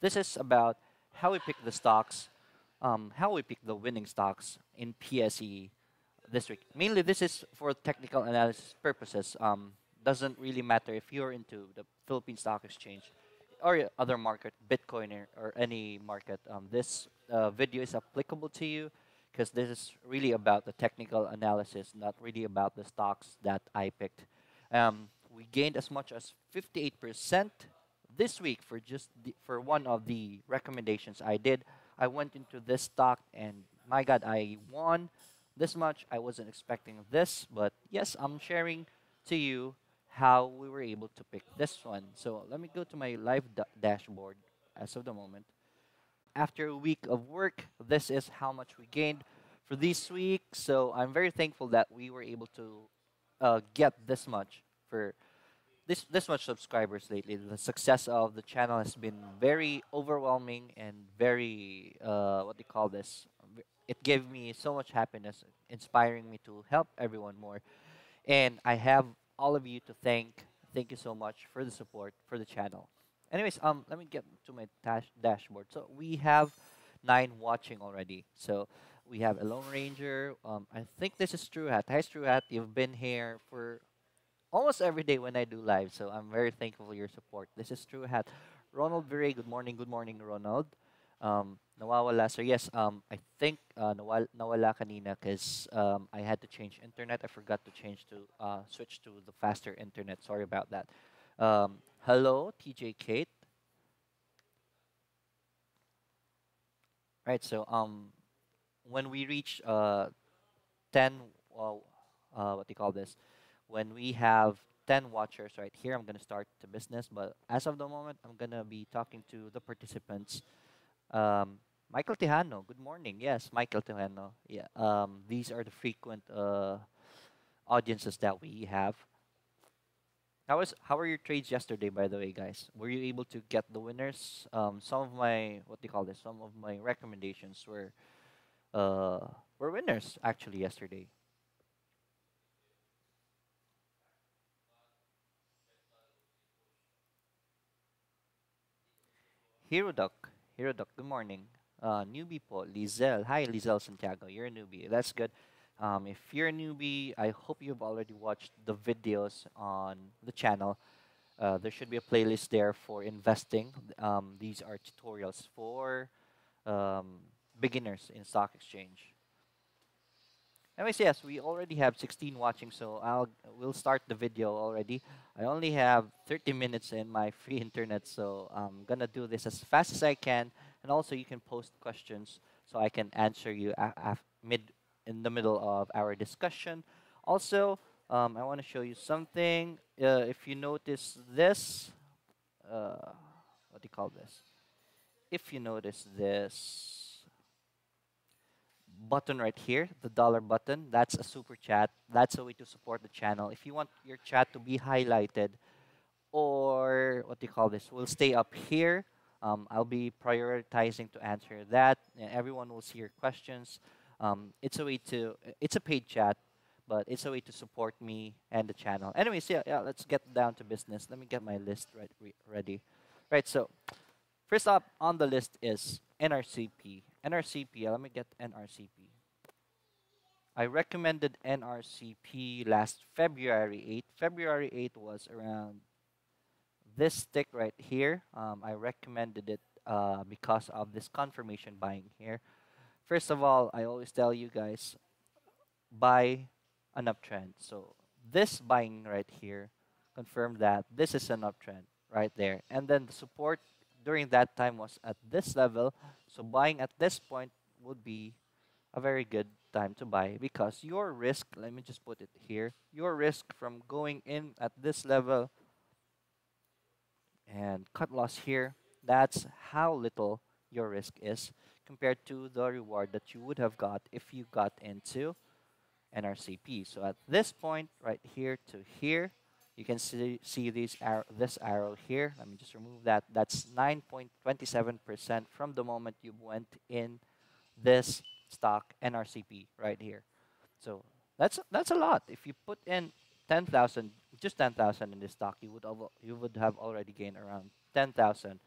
This is about how we pick the stocks, how we pick the winning stocks in PSE this week. Mainly, this is for technical analysis purposes. Doesn't really matter if you're into the Philippine Stock Exchange or other market, Bitcoin or any market. This video is applicable to you because this is really about the technical analysis, not really about the stocks that I picked. We gained as much as 58% this week for for one of the recommendations I did. I went into this stock and my God, I won this much. I wasn't expecting this, but yes, I'm sharing to you how we were able to pick this one. So let me go to my live dashboard as of the moment. After a week of work, this is how much we gained for this week. So I'm very thankful that we were able to get this much for this much subscribers lately. The success of the channel has been very overwhelming and very what do you call this? It gave me so much happiness, inspiring me to help everyone more. And I have all of you to thank. Thank you so much for the support for the channel. Anyways, let me get to my dashboard. So we have 9 watching already. So we have a Lone Ranger. I think this is True Hat. Hi, True Hat. You've been here for almost every day when I do live. So I'm very thankful for your support. This is True Hat. Ronald Viray, good morning. Good morning, Ronald. Nawawala. So yes, I think nawala kanina because I had to change internet. I forgot to change to switch to the faster internet. Sorry about that. Hello, TJ Kate. Right. So when we reach 10, what do you call this? When we have 10 watchers right here, I'm gonna start the business. But as of the moment, I'm gonna be talking to the participants. Michael Tejano, good morning. Yes, Michael Tejano. Yeah. These are the frequent audiences that we have. How were your trades yesterday, by the way, guys? Were you able to get the winners? Some of my what do you call this? Some of my recommendations were winners actually yesterday. Hero Duck, Hero Duck. Good morning. Newbie po, Lizelle. Hi, Lizelle Santiago. You're a newbie. That's good. If you're a newbie, I hope you've already watched the videos on the channel. There should be a playlist there for investing. These are tutorials for beginners in stock exchange. Anyways, yes, we already have 16 watching, so we'll start the video already. I only have 30 minutes in my free internet, so I'm gonna do this as fast as I can. And also, you can post questions so I can answer you in the middle of our discussion. Also, I want to show you something. If you notice this, what do you call this? If you notice this button right here, the dollar button, that's a super chat. That's a way to support the channel. If you want your chat to be highlighted, or what do you call this, will stay up here. I'll be prioritizing to answer that, and everyone will see your questions. It's a paid chat, but it's a way to support me and the channel. Anyways, yeah, let's get down to business. Let me get my list ready. Right, so first up on the list is NRCP. NRCP, let me get NRCP. I recommended NRCP last February 8th. February 8th was around this stick right here. I recommended it because of this confirmation buying here. First of all, I always tell you guys, buy an uptrend. So this buying right here confirmed that this is an uptrend right there. And then the support during that time was at this level. So buying at this point would be a very good time to buy because your risk, let me just put it here, your risk from going in at this level and cut loss here, that's how little your risk is compared to the reward that you would have got if you got into NRCP. So at this point right here to here, you can see this arrow here. Let me just remove that. That's 9.27% from the moment you went in this stock NRCP right here. So that's a lot. If you put in 10,000, just 10,000 in this stock, you would have already gained around 10,000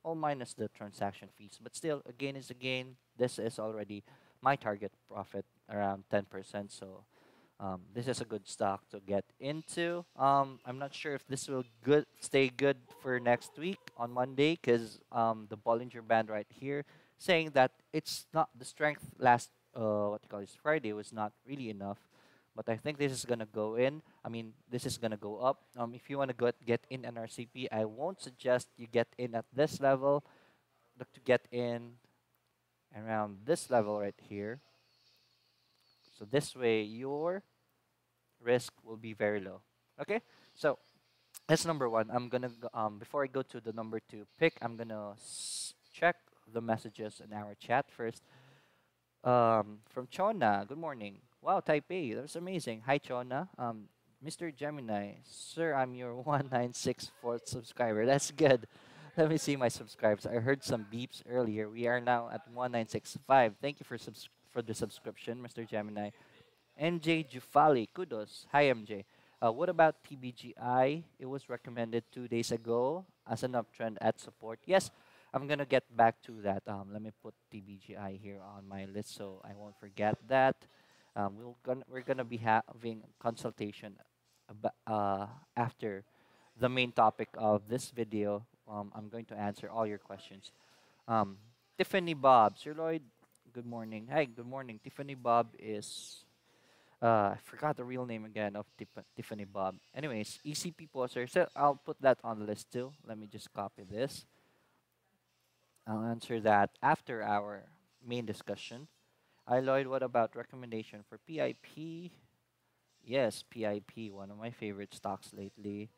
all minus the transaction fees. But still, a gain is a gain. This is already my target profit around 10%. So this is a good stock to get into. I'm not sure if this will stay good for next week on Monday because the Bollinger Band right here saying that it's not the strength last what you call this Friday was not really enough. But I think this is gonna go in. I mean, this is gonna go up. If you want to get in NRCP, I won't suggest you get in at this level. Look to get in around this level right here. So this way, your risk will be very low. Okay, so that's number one. I'm gonna before I go to the number two pick, I'm gonna check the messages in our chat first. From Chona, good morning. Wow, Taipei, that's amazing. Hi, Chona. Mr. Gemini, sir, I'm your 1964th subscriber. That's good. Let me see my subscribers. I heard some beeps earlier. We are now at 1965. Thank you for the subscription, Mr. Gemini. NJ Jufali, kudos. Hi, MJ. What about TBGI? It was recommended 2 days ago as an uptrend at support. Yes, I'm gonna get back to that. Let me put TBGI here on my list so I won't forget that. We're gonna be having consultation after the main topic of this video. I'm going to answer all your questions. Tiffany Bob, Sir Lloyd, good morning. Hi, good morning. Tiffany Bob is I forgot the real name again of Tiffany Bob. Anyways, ECP poster. So I'll put that on the list too. Let me just copy this. I'll answer that after our main discussion. Hi Lloyd, what about recommendation for PIP? Yes, PIP, one of my favorite stocks lately.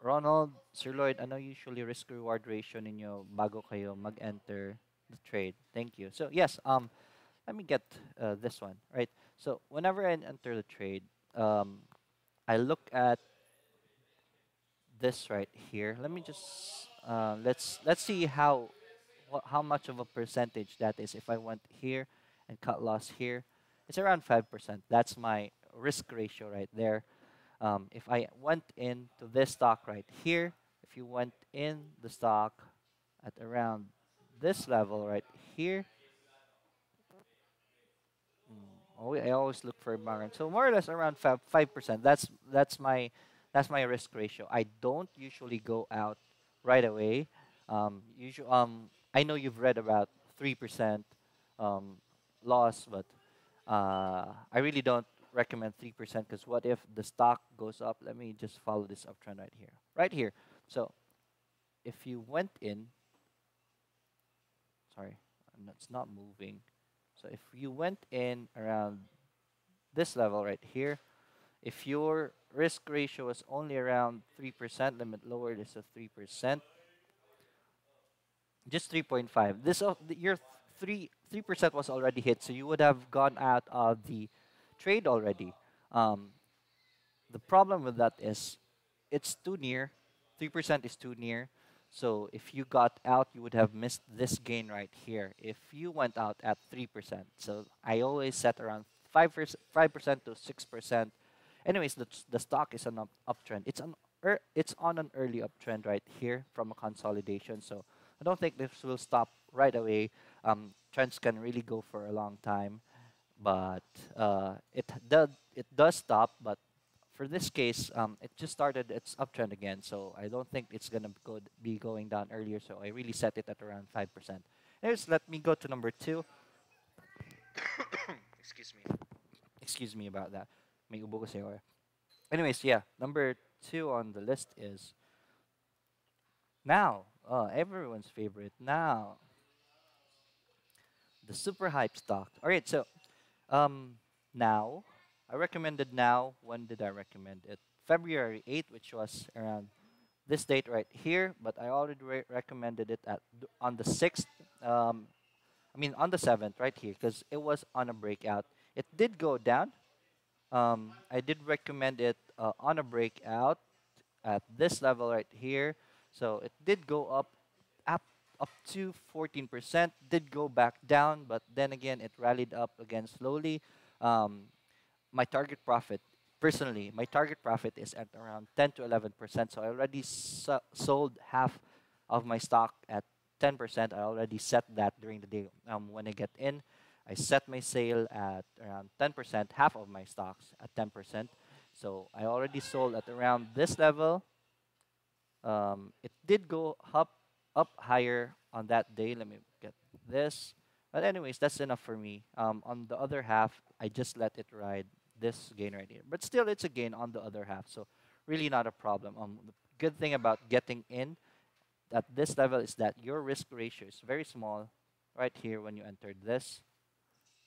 Ronald, Sir Lloyd, ano usually risk-reward ratio ninyo bago kayo mag-enter the trade? Thank you. So yes, let me get this one, right? So whenever I enter the trade, I look at this right here. Let me just let's see how much of a percentage that is. If I went here and cut loss here, it's around 5%. That's my risk ratio right there. If I went into this stock right here, if you went in the stock at around this level right here, I always look for a margin. So more or less around 5%. That's my risk ratio. I don't usually go out right away. I know you've read about 3% loss, but I really don't recommend 3% because what if the stock goes up? Let me just follow this uptrend right here. Right here. So if you went in, sorry, it's not moving. So if you went in around this level right here, if your risk ratio is only around 3%, limit lower this to 3%, just 3.5. Your 3% was already hit, so you would have gone out of the trade already. The problem with that is it's too near. 3% is too near. So if you got out, you would have missed this gain right here if you went out at 3%. So I always set around 5% to 6%. Anyways, the stock is an uptrend. It's on an early uptrend right here from a consolidation. So I don't think this will stop right away. Trends can really go for a long time, but it does stop. But for this case, it just started its uptrend again, so I don't think it's gonna be going down earlier. So I really set it at around 5%. Anyways, let me go to number two. Excuse me. Excuse me about that. May ubo kasi ako. Anyways, yeah, number two on the list is now. Everyone's favorite now. The super hype stock. All right, so now I recommended now. When did I recommend it? February 8th, which was around this date right here. But I already recommended it on the 6th. On the 7th right here because it was on a breakout. It did go down. I did recommend it on a breakout at this level right here. So it did go up to 14%. Did go back down, but then again it rallied up again slowly. My target profit, personally, my target profit is at around 10 to 11%. So I already sold half of my stock at 10%. I already set that during the day when I get in. I set my sale at around 10%, half of my stocks at 10%. So I already sold at around this level. It did go up higher on that day. Let me get this. But anyways, that's enough for me. On the other half, I just let it ride this gain right here. But still, it's a gain on the other half. So really not a problem. The good thing about getting in at this level is that your risk ratio is very small right here when you entered this.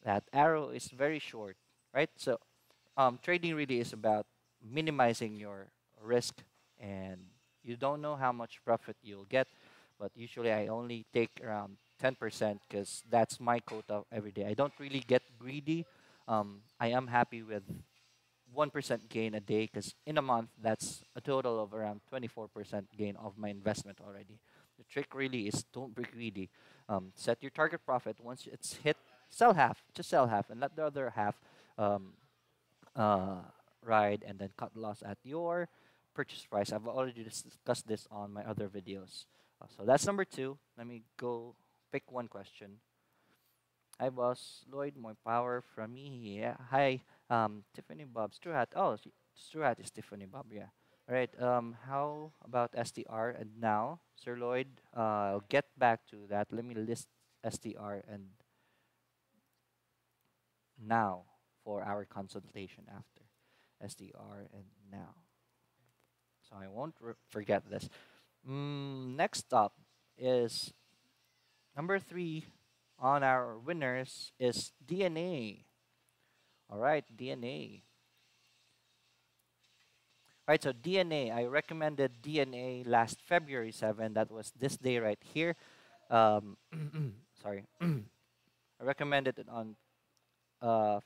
That arrow is very short, right? So trading really is about minimizing your risk, and you don't know how much profit you'll get, but usually I only take around 10% because that's my quota every day. I don't really get greedy. I am happy with 1% gain a day because in a month that's a total of around 24% gain of my investment already. The trick really is don't be greedy. Set your target profit. Once it's hit, sell half, just sell half, and let the other half um, uh, ride, and then cut loss at your purchase price. I've already discussed this on my other videos. So that's number two. Let me go pick one question. Hi, boss. Lloyd, more power from me. Yeah. Hi, Tiffany Bob. Struhat. Oh, Struhat is Tiffany Bob. Yeah. All right. How about STR? And now, Sir Lloyd, I'll get back to that. Let me list STR and now for our consultation after STR and now. So I won't forget this. Next up is number 3 on our winners is DNA. All right, DNA. All right, so DNA. I recommended DNA last February 7. That was this day right here. Sorry. I recommended it on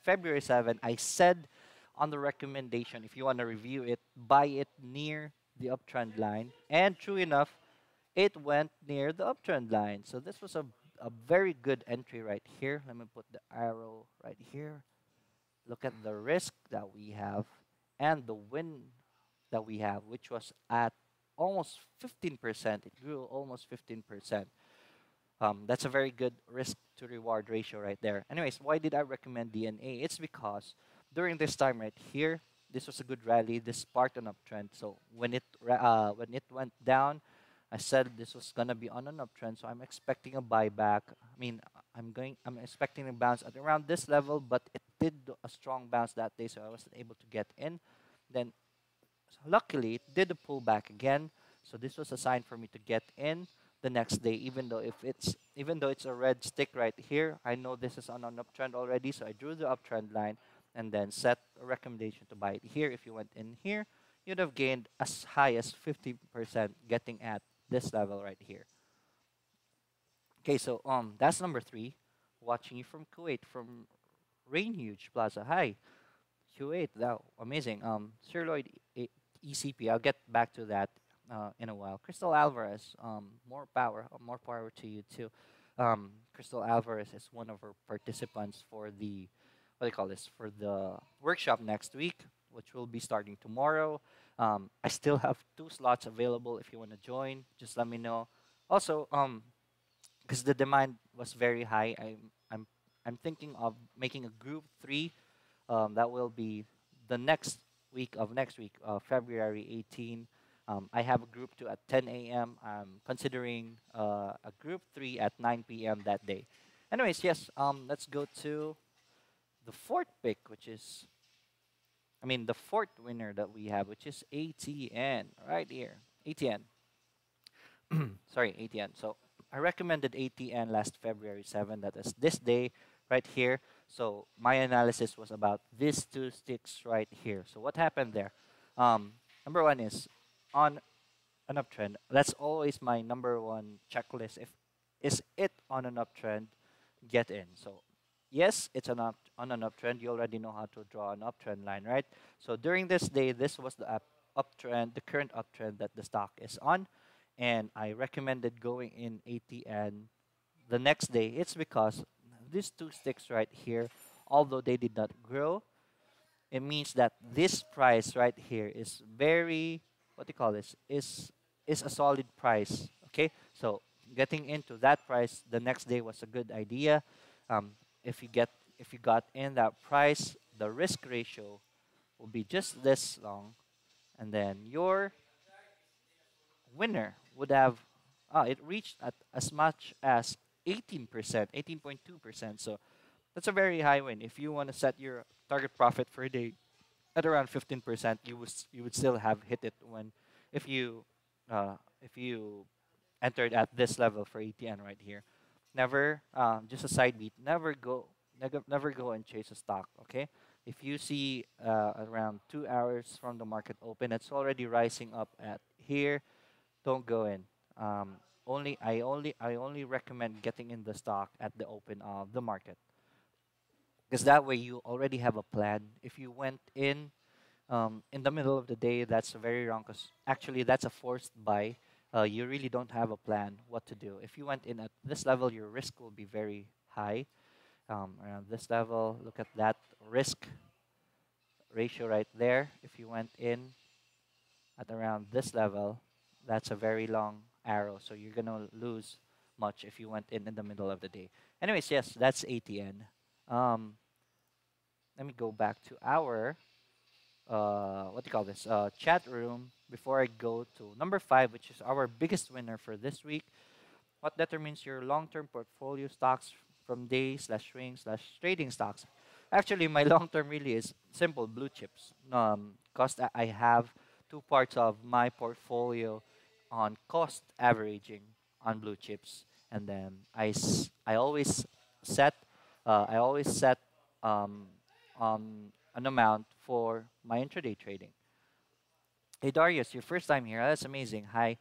February 7. I said on the recommendation, if you want to review it, buy it near the uptrend line. And true enough, it went near the uptrend line. So this was a very good entry right here. Let me put the arrow right here. Look at the risk that we have and the win that we have, which was at almost 15%. It grew almost 15%. That's a very good risk to reward ratio right there. Anyways, why did I recommend DNA? It's because during this time right here, this was a good rally. This sparked an uptrend. So when it went down, I said this was gonna be on an uptrend. So I'm expecting a buyback. I mean, I'm expecting a bounce at around this level, but it did a strong bounce that day, so I wasn't able to get in. Then, luckily, it did a pullback again. So this was a sign for me to get in the next day, even though it's a red stick right here. I know this is on an uptrend already, so I drew the uptrend line and then set a recommendation to buy it here. If you went in here, you'd have gained as high as 50% getting at this level right here. Okay, so that's number 3. Watching you from Kuwait, from Rain Huge Plaza. Hi, Kuwait. Wow, amazing. Sir Lloyd, ECP. I'll get back to that in a while. Crystal Alvarez, more power to you too. Crystal Alvarez is one of our participants for the for the workshop next week, which will be starting tomorrow. I still have 2 slots available. If you want to join, just let me know. Also, because the demand was very high, I'm thinking of making a group 3. That will be the next week, February 18. I have a group 2 at 10 a.m. I'm considering a group 3 at 9 p.m. that day. Anyways, yes, let's go to the 4th pick, the 4th winner that we have, which is ATN, right here. ATN. Sorry, ATN. So I recommended ATN last February 7. That is this day right here. So my analysis was about these 2 sticks right here. So what happened there? Number 1 is on an uptrend. That's always my number 1 checklist. If is it on an uptrend, get in. So yes, it's on an uptrend. You already know how to draw an uptrend line, right? So during this day, this was the uptrend, the current uptrend that the stock is on, and I recommended going in ATN the next day. It's because these 2 sticks right here, although they did not grow, it means that this price right here is very, is a solid price. Okay, so getting into that price the next day was a good idea. Um, if you get if you got in that price, the risk ratio will be just this long, and then your winner would have it reached at as much as 18%, 18.2%. So that's a very high win. If you want to set your target profit for a day at around 15%, you would still have hit it when if you entered at this level for ETN right here. Never just a side beat. Never go and chase a stock. Okay, if you see around 2 hours from the market open, it's already rising up at here. Don't go in. Um, I only recommend getting in the stock at the open of the market, because that way you already have a plan. If you went in the middle of the day, that's very wrong. Because actually, that's a forced buy. You really don't have a plan what to do. If you went in at this level, your risk will be very high. Around this level, look at that risk ratio right there. If you went in at around this level, that's a very long arrow. So you're gonna lose much if you went in the middle of the day. Anyways, yes, that's ATN. Um, Let me go back to our what do you call this chat room before I go to number 5, which is our biggest winner for this week. What determines your long-term portfolio stocks from day slash swing slash trading stocks? Actually, my long-term really is simple: blue chips. Cost I have two parts of my portfolio on cost averaging on blue chips, and then I always set um, an amount for my intraday trading. Hey Darius, your first time here. That's amazing. Hi,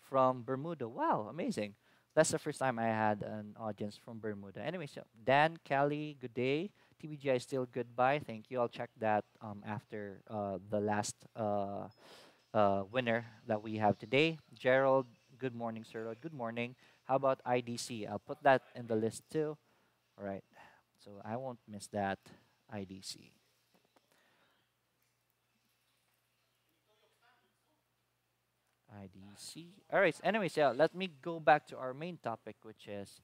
from Bermuda. Wow, amazing. That's the first time I had an audience from Bermuda. Anyway, so Dan, Kelly, good day. TBGI still goodbye. Thank you. I'll check that after the last winner that we have today. Gerald, good morning, sir. Good morning. How about IDC? I'll put that in the list too. All right. So I won't miss that IDC. IDC. All right. Anyways, yeah, let me go back to our main topic, which is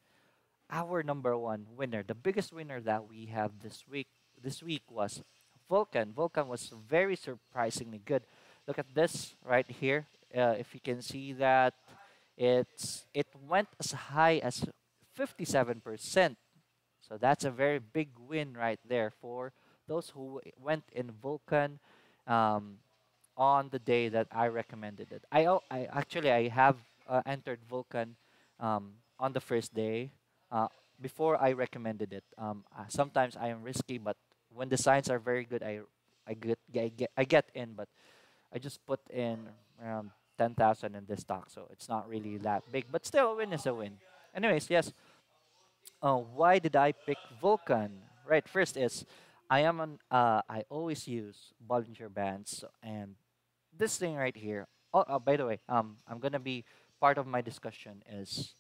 our number one winner. The biggest winner that we have this week. This week was Vulcan. Vulcan was very surprisingly good. Look at this right here. If you can see that, it went as high as 57%. So that's a very big win right there for those who went in Vulcan. Um, on the day that I recommended it. I actually I have entered Vulcan on the first day before I recommended it. Sometimes I am risky, but when the signs are very good, I get in. But I just put in around 10,000 in this stock, so it's not really that big. But still, a win is a win. Anyways, yes. Why did I pick Vulcan? Right, first is I always use Bollinger Bands, and this thing right here. Oh, by the way, I'm gonna be part of my discussion is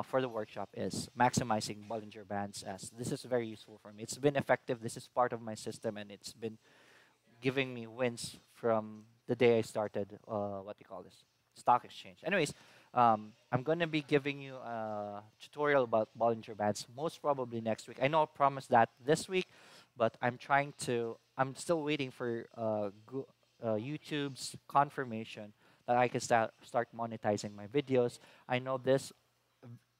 for the workshop is maximizing Bollinger Bands, as this is very useful for me. It's been effective. This is part of my system, and it's been giving me wins from the day I started. What do you call this? Stock exchange. Anyways, I'm gonna be giving you a tutorial about Bollinger Bands most probably next week. I know I promised that this week, but I'm still waiting for YouTube's confirmation that I can start monetizing my videos. I know this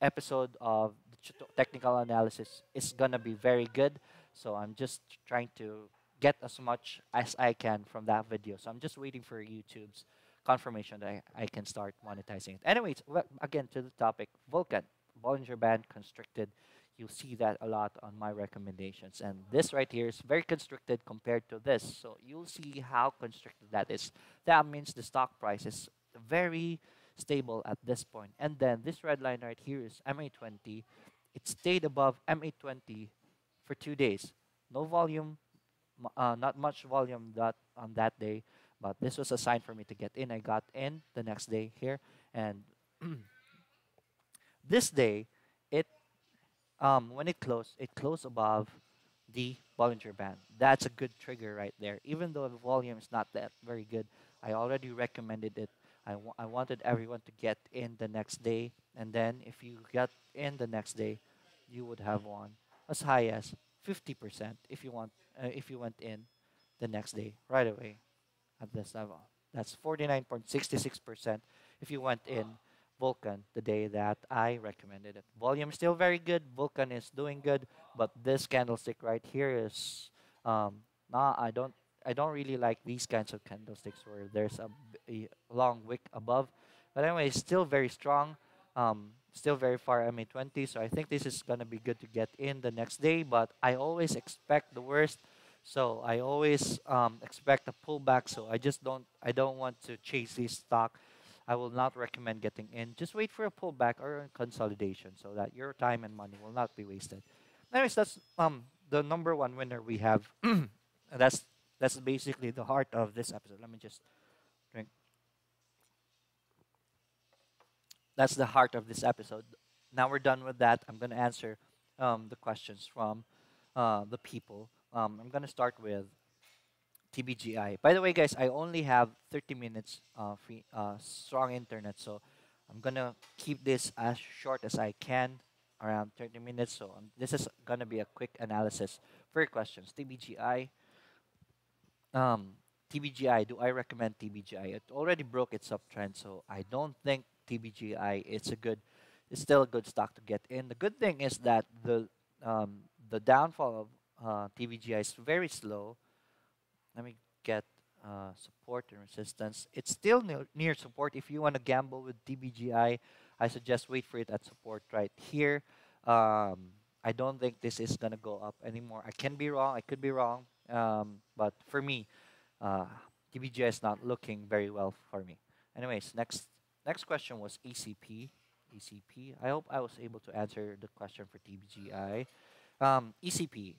episode of the technical analysis is gonna be very good, so I'm just trying to get as much as I can from that video. So I'm just waiting for YouTube's confirmation that I can start monetizing it. Anyways, again to the topic, Vulcan, Bollinger Band constricted. You'll see that a lot on my recommendations. And this right here is very constricted compared to this. So you'll see how constricted that is. That means the stock price is very stable at this point. And then this red line right here is MA20. It stayed above MA20 for 2 days. No volume, not much volume on that day. But this was a sign for me to get in. I got in the next day here. And this day, it when it closed above the Bollinger Band. That's a good trigger right there. Even though the volume is not that very good, I already recommended it I wanted everyone to get in the next day, and then if you got in the next day, you would have won as high as 50% if you went in the next day right away at this level. That's 49.66% if you went in Vulcan the day that I recommended it. Volume is still very good. Vulcan is doing good, but this candlestick right here is nah. I don't really like these kinds of candlesticks where there's a long wick above. But anyway, it's still very strong. Still very far MA20. So I think this is gonna be good to get in the next day. But I always expect the worst. So I always expect a pullback. So I don't want to chase this stock. I will not recommend getting in. Just wait for a pullback or a consolidation so that your time and money will not be wasted. Anyways, that's the number one winner we have. And that's basically the heart of this episode. Let me just drink. That's the heart of this episode. Now we're done with that. I'm going to answer the questions from the people. I'm going to start with TBGI. By the way, guys, I only have 30 minutes free, strong internet, so I'm going to keep this as short as I can, around 30 minutes. So this is going to be a quick analysis for your questions. TBGI. TBGI, do I recommend TBGI? It already broke its uptrend, so I don't think TBGI it's still a good stock to get in. The good thing is that the downfall of TBGI is very slow. Let me get support and resistance. It's still near support. If you want to gamble with TBGI, I suggest wait for it at support right here. I don't think this is gonna go up anymore. I can be wrong. I could be wrong. But for me, TBGI is not looking very well for me. Anyways, next question was ECP. ECP. I hope I was able to answer the question for TBGI. ECP.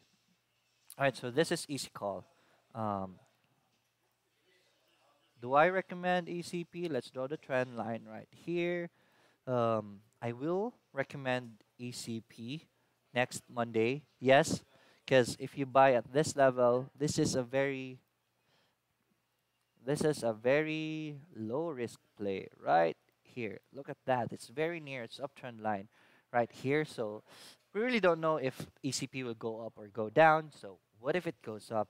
All right, so this is easy call. Do I recommend ECP? Let's draw the trend line right here. I will recommend ECP next Monday. Yes, because if you buy at this level, this is a very low risk play right here. Look at that. It's very near its uptrend line right here. So we really don't know if ECP will go up or go down. So what if it goes up?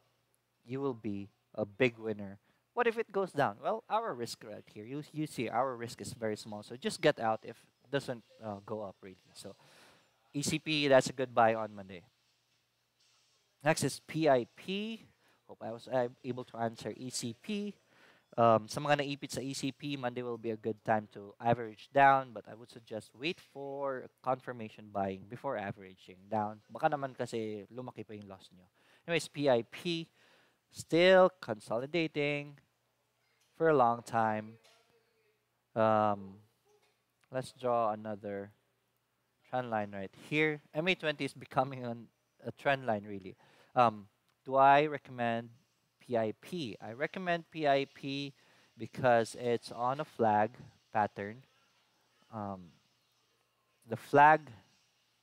You will be a big winner. What if it goes down? Well, our risk right here, you see our risk is very small. So just get out if it doesn't go up really. So ECP, that's a good buy on Monday. Next is PIP. Hope I was able to answer ECP. Sa mga naipit sa ECP, Monday will be a good time to average down, but I would suggest wait for confirmation buying before averaging down. Baka naman kasi lumaki pa yung loss nyo. Anyways, PIP, still consolidating for a long time. Let's draw another trend line right here. MA20 is becoming a trend line really. Do I recommend PIP? I recommend PIP because it's on a flag pattern. The flag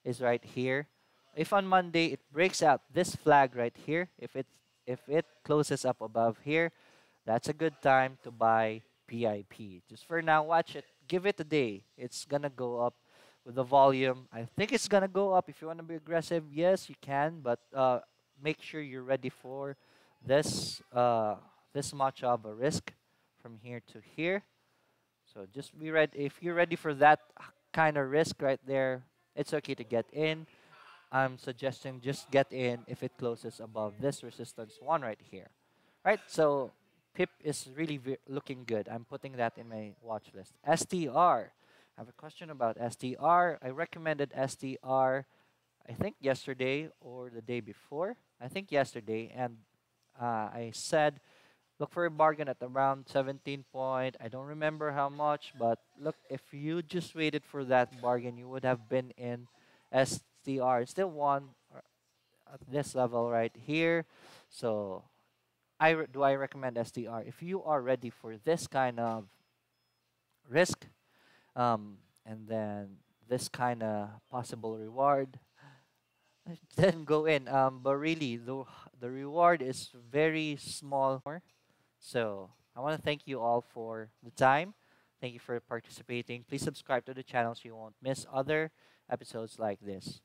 is right here. If on Monday it breaks out this flag right here, if it closes up above here, that's a good time to buy PIP. Just for now, watch it. Give it a day. It's gonna go up with the volume. I think it's gonna go up. If you want to be aggressive, yes, you can, but make sure you're ready for this this much of a risk from here to here. So just be ready. If you're ready for that kind of risk right there, it's okay to get in. I'm suggesting just get in if it closes above this resistance one right here. Right, so PIP is really looking good. I'm putting that in my watch list. STR. I have a question about STR. I recommended STR, I think yesterday or the day before. I think yesterday, and I said look for a bargain at around 17 point. I don't remember how much, but look, if you just waited for that bargain, you would have been in STR. It's still one at this level right here. So do I recommend STR? If you are ready for this kind of risk, and then this kind of possible reward, then go in. But really, the reward is very small. So I want to thank you all for the time. Thank you for participating. Please subscribe to the channel so you won't miss other episodes like this.